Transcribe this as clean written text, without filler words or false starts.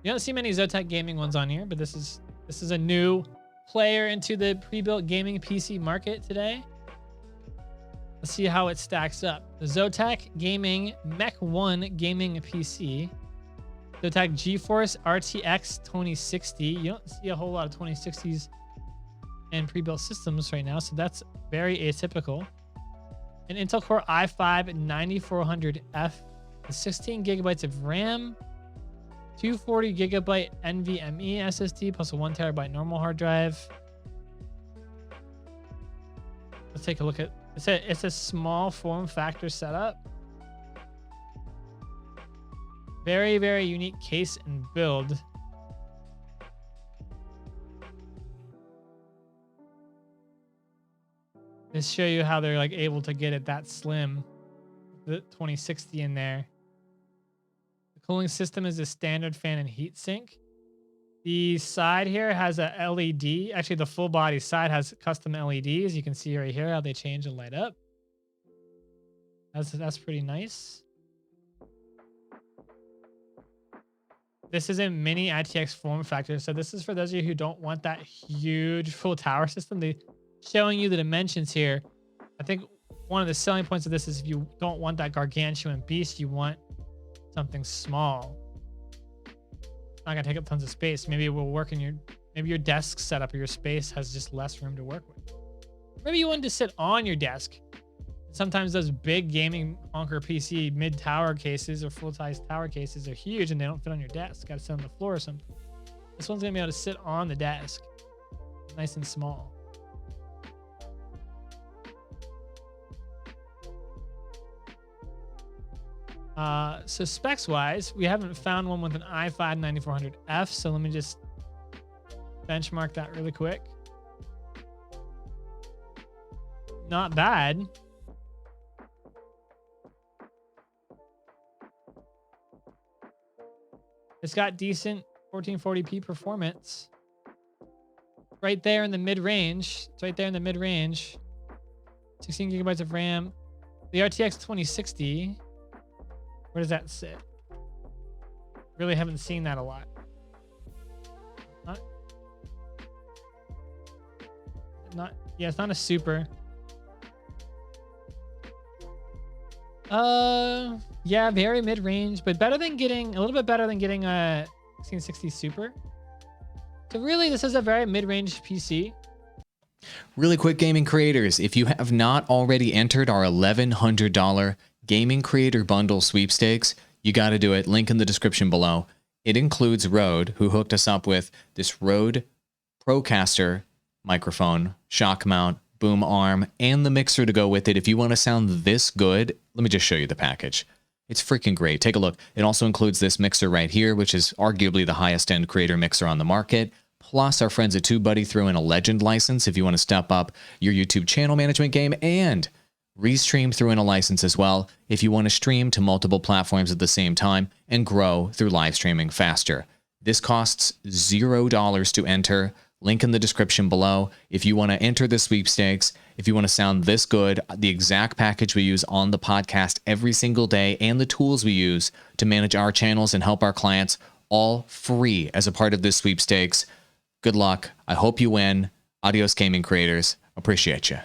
You don't see many Zotac gaming ones on here, but this is a new player into the pre-built gaming PC market today. Let's see how it stacks up. The Zotac Gaming Mech 1 Gaming PC. Zotac GeForce RTX 2060. You don't see a whole lot of 2060s in pre-built systems right now, so that's very atypical. An Intel Core i5 9400F, 16 gigabytes of RAM, 240 gigabyte NVMe SSD plus a 1 terabyte normal hard drive. Let's take a look at it's a small form factor setup. Very, very unique case and build. Let's show you how they're like able to get it that slim. The 2060 in there. The cooling system is a standard fan and heat sink. The side here has a LED. Actually, the full body side has custom LEDs. You can see right here how they change and light up. That's pretty nice. This is a mini ITX form factor. So this is for those of you who don't want that huge full tower system. They showing you the dimensions here. I think one of the selling points of this is if you don't want that gargantuan beast, you want something small. Not gonna take up tons of space. Maybe it will work in maybe your desk setup or your space has just less room to work with. Maybe you want to sit on your desk. Sometimes those big gaming honker PC mid-tower cases or full-size tower cases are huge and they don't fit on your desk. Got to sit on the floor or something. This one's gonna be able to sit on the desk, nice and small. So specs wise, we haven't found one with an i5 9400F. So let me just benchmark that really quick. Not bad. It's got decent 1440p performance. Right there in the mid-range. It's right there in the mid-range. 16 gigabytes of RAM. The RTX 2060. Where does that sit? Really haven't seen that a lot. Yeah, it's not a super. Yeah, very mid-range, but better than getting a little bit better than getting a 1660 Super. So really, this is a very mid-range PC. Really quick, gaming creators, if you have not already entered our $1,100 Gaming Creator Bundle sweepstakes, you got to do it. Link in the description below. It includes Rode, who hooked us up with this Rode Procaster microphone, shock mount, boom arm, and the mixer to go with it. If you want to sound this good, let me just show you the package. It's freaking great. Take a look. It also includes this mixer right here, which is arguably the highest end creator mixer on the market. Plus, our friends at TubeBuddy threw in a Legend license if you want to step up your YouTube channel management game, and Restream threw in a license as well if you want to stream to multiple platforms at the same time and grow through live streaming faster. This costs $0 to enter. Link in the description below. If you want to enter the sweepstakes, if you want to sound this good, the exact package we use on the podcast every single day, and the tools we use to manage our channels and help our clients, all free as a part of this sweepstakes. Good luck. I hope you win. Adios, gaming creators. Appreciate you.